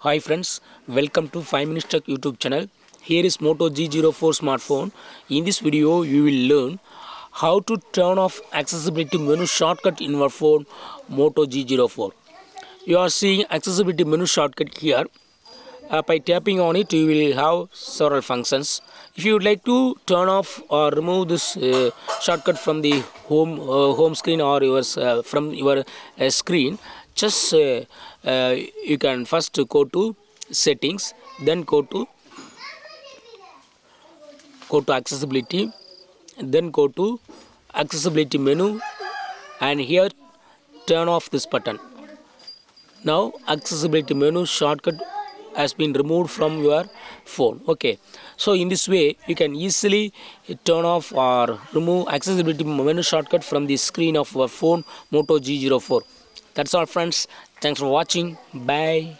Hi friends, welcome to 5 Minutes Tech YouTube channel. Here is Moto G04 smartphone. In this video, you will learn how to turn off accessibility menu shortcut in your phone Moto G04. You are seeing accessibility menu shortcut here. By tapping on it, you will have several functions. If you would like to turn off or remove this shortcut from the home screen or from your screen, just you can first go to settings, then go to accessibility, then go to accessibility menu, and here turn off this button. Now accessibility menu shortcut has been removed from your phone. Okay, so in this way you can easily turn off or remove accessibility menu shortcut from the screen of your phone Moto G04. That's all friends, thanks for watching, bye.